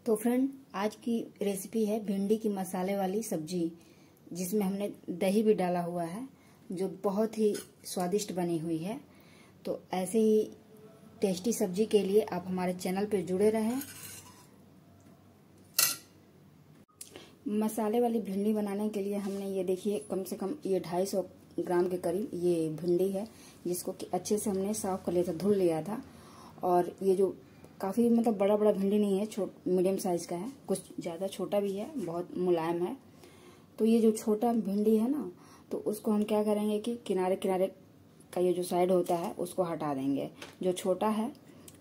तो फ्रेंड, आज की रेसिपी है भिंडी की मसाले वाली सब्जी, जिसमें हमने दही भी डाला हुआ है, जो बहुत ही स्वादिष्ट बनी हुई है। तो ऐसे ही टेस्टी सब्जी के लिए आप हमारे चैनल पर जुड़े रहें। मसाले वाली भिंडी बनाने के लिए हमने ये देखिए कम से कम ये 250 ग्राम के करीब ये भिंडी है, जिसको कि अच्छे से हमने साफ कर लिया था, धुल लिया था। और ये जो काफ़ी बड़ा बड़ा भिंडी नहीं है, मीडियम साइज का है, कुछ ज़्यादा छोटा भी है, बहुत मुलायम है। तो ये जो छोटा भिंडी है ना, तो उसको हम क्या करेंगे कि किनारे किनारे का ये जो साइड होता है उसको हटा देंगे। जो छोटा है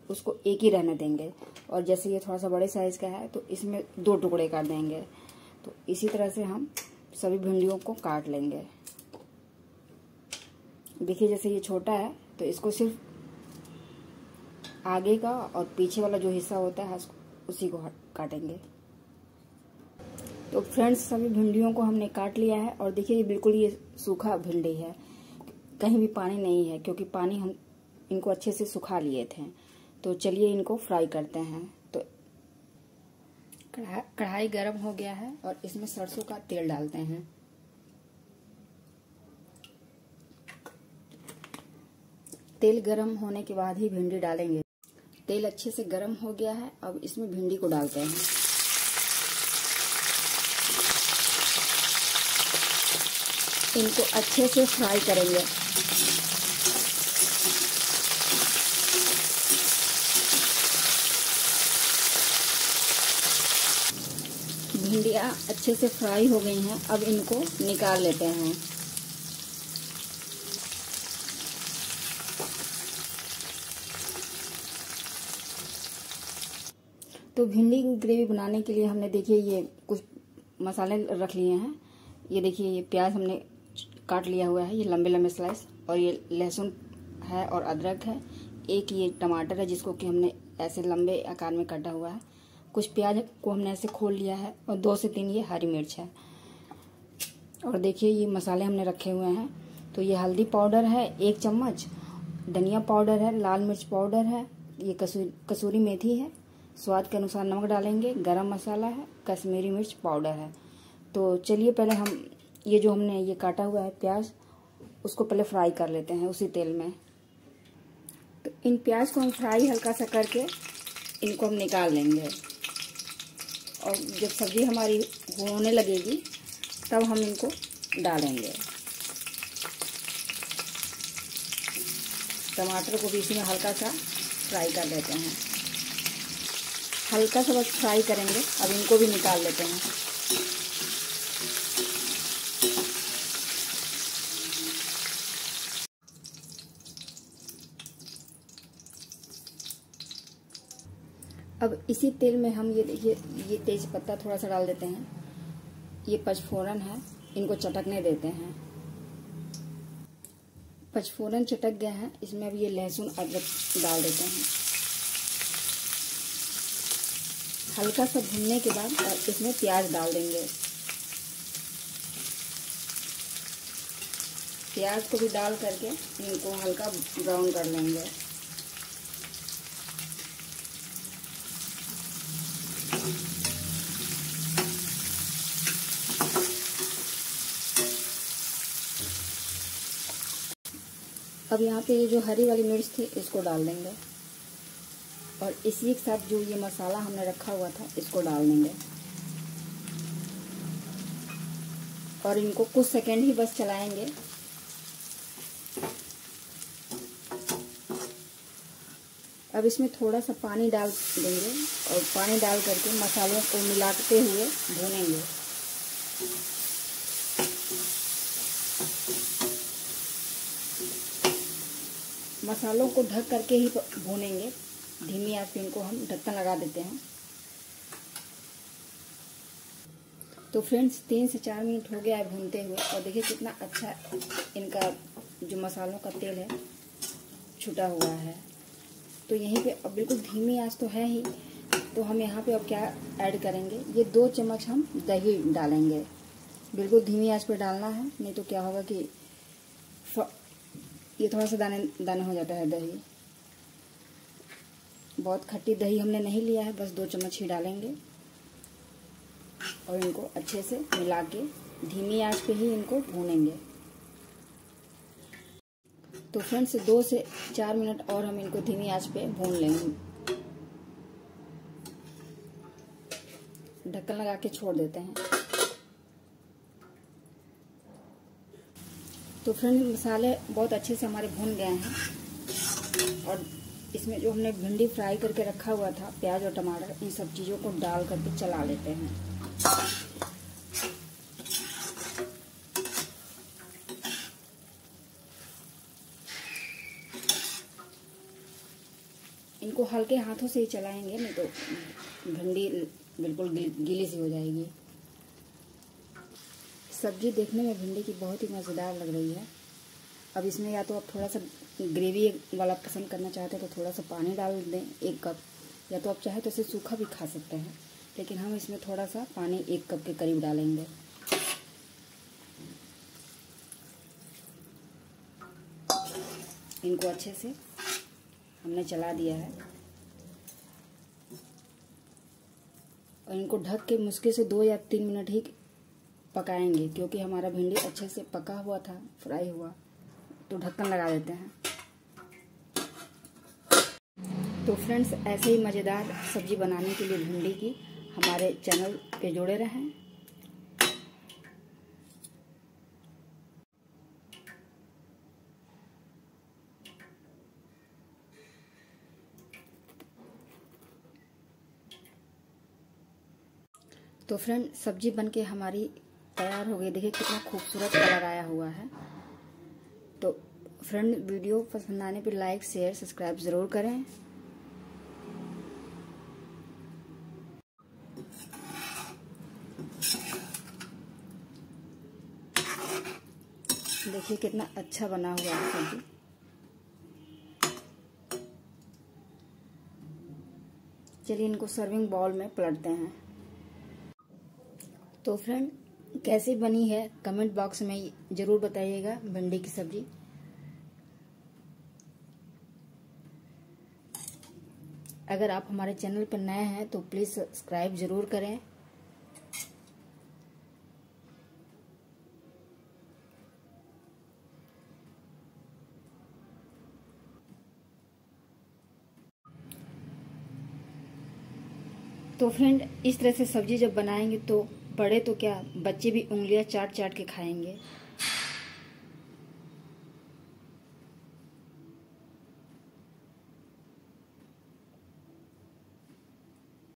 उसको एक ही रहने देंगे, और जैसे ये थोड़ा सा बड़े साइज का है तो इसमें 2 टुकड़े कर देंगे। तो इसी तरह से हम सभी भिंडियों को काट लेंगे। देखिए जैसे ये छोटा है तो इसको सिर्फ आगे का और पीछे वाला जो हिस्सा होता है उसी को काटेंगे। तो फ्रेंड्स, सभी भिंडियों को हमने काट लिया है, और देखिए बिल्कुल ये सूखा भिंडी है, कहीं भी पानी नहीं है, क्योंकि पानी हम इनको अच्छे से सुखा लिए थे। तो चलिए इनको फ्राई करते हैं। तो कढ़ाई गर्म हो गया है और इसमें सरसों का तेल डालते हैं। तेल गर्म होने के बाद ही भिंडी डालेंगे। तेल अच्छे से गर्म हो गया है, अब इसमें भिंडी को डालते हैं। इनको अच्छे से फ्राई करेंगे। भिंडियाँ अच्छे से फ्राई हो गई हैं, अब इनको निकाल लेते हैं। तो भिंडी की ग्रेवी बनाने के लिए हमने देखिए ये कुछ मसाले रख लिए हैं। ये देखिए ये प्याज हमने काट लिया हुआ है, ये लंबे लंबे स्लाइस, और ये लहसुन है और अदरक है। एक ये टमाटर है जिसको कि हमने ऐसे लंबे आकार में काटा हुआ है। कुछ प्याज को हमने ऐसे खोल लिया है, और 2 से 3 ये हरी मिर्च है। और देखिए ये मसाले हमने रखे हुए हैं। तो ये हल्दी पाउडर है 1 चम्मच, धनिया पाउडर है, लाल मिर्च पाउडर है, ये कसूरी मेथी है, स्वाद के अनुसार नमक डालेंगे, गरम मसाला है, कश्मीरी मिर्च पाउडर है। तो चलिए पहले हम ये जो हमने ये काटा हुआ है प्याज, उसको पहले फ्राई कर लेते हैं उसी तेल में। तो इन प्याज को हम फ्राई हल्का सा करके इनको हम निकाल लेंगे, और जब सब्जी हमारी होने लगेगी तब हम इनको डालेंगे। टमाटर को भी इसमें हल्का सा फ्राई कर लेते हैं। हल्का सा बस फ्राई करेंगे, अब इनको भी निकाल लेते हैं। अब इसी तेल में हम ये देखिए ये तेज पत्ता थोड़ा सा डाल देते हैं, ये पचफोरन है, इनको चटकने देते हैं। पचफोरन चटक गया है, इसमें अब ये लहसुन अदरक डाल देते हैं। हल्का सा भूनने के बाद इसमें प्याज डाल देंगे। प्याज को भी डाल करके इनको हल्का ब्राउन कर लेंगे। अब यहाँ पे ये जो हरी वाली मिर्च थी इसको डाल देंगे, और इसी के साथ जो ये मसाला हमने रखा हुआ था इसको डाल देंगे, और इनको कुछ सेकंड ही बस चलाएंगे। अब इसमें थोड़ा सा पानी डाल देंगे, और पानी डाल करके मसालों को मिलाते हुए भूनेंगे। मसालों को ढक करके ही भूनेंगे, धीमी आंच पे इनको हम ढक्कन लगा देते हैं। तो फ्रेंड्स 3 से 4 मिनट हो गया है भूनते हुए, और देखिए कितना अच्छा इनका जो मसालों का तेल है छुटा हुआ है। तो यहीं पे अब बिल्कुल धीमी आंच तो है ही। तो हम यहाँ पे अब क्या ऐड करेंगे, ये 2 चम्मच हम दही डालेंगे। बिल्कुल धीमी आंच पे डालना है, नहीं तो क्या होगा कि ये थोड़ा सा दाने दाने हो जाता है दही। बहुत खट्टी दही हमने नहीं लिया है, बस 2 चम्मच ही डालेंगे। और इनको अच्छे से मिला के धीमी आंच पे ही इनको भूनेंगे। तो फ्रेंड्स 2 से 4 मिनट और हम इनको धीमी आंच पे भून लेंगे। ढक्कन लगा के छोड़ देते हैं। तो फ्रेंड्स मसाले बहुत अच्छे से हमारे भून गए हैं और इसमें जो हमने भिंडी फ्राई करके रखा हुआ था, प्याज और टमाटर, इन सब चीज़ों को डाल करके चला लेते हैं। इनको हल्के हाथों से ही चलाएंगे, नहीं तो भिंडी बिल्कुल गीली सी हो जाएगी। सब्जी देखने में भिंडी की बहुत ही मज़ेदार लग रही है। अब इसमें या तो आप थोड़ा सा ग्रेवी वाला पसंद करना चाहते हैं तो थोड़ा सा पानी डाल दें 1 कप, या तो आप चाहे तो इसे सूखा भी खा सकते हैं, लेकिन हम इसमें थोड़ा सा पानी 1 कप के करीब डालेंगे। इनको अच्छे से हमने चला दिया है और इनको ढक के मुश्किल से 2 या 3 मिनट ही पकाएंगे, क्योंकि हमारा भिंडी अच्छे से पका हुआ था, फ्राई हुआ। तो ढक्कन लगा देते हैं। तो फ्रेंड्स ऐसे ही मज़ेदार सब्जी बनाने के लिए भिंडी की हमारे चैनल पे जुड़े रहें। तो फ्रेंड सब्जी बनके हमारी तैयार हो गई। देखिए कितना खूबसूरत कलर आया हुआ है। तो फ्रेंड वीडियो पसंद आने पर लाइक शेयर सब्सक्राइब ज़रूर करें। देखिए कितना अच्छा बना हुआ है सब्जी। चलिए इनको सर्विंग बाउल में पलटते हैं। तो फ्रेंड कैसी बनी है कमेंट बॉक्स में ज़रूर बताइएगा भिंडी की सब्जी। अगर आप हमारे चैनल पर नए हैं तो प्लीज़ सब्सक्राइब ज़रूर करें। तो फ्रेंड इस तरह से सब्जी जब बनाएंगे तो बड़े तो क्या, बच्चे भी उंगलियां चाट चाट के खाएंगे।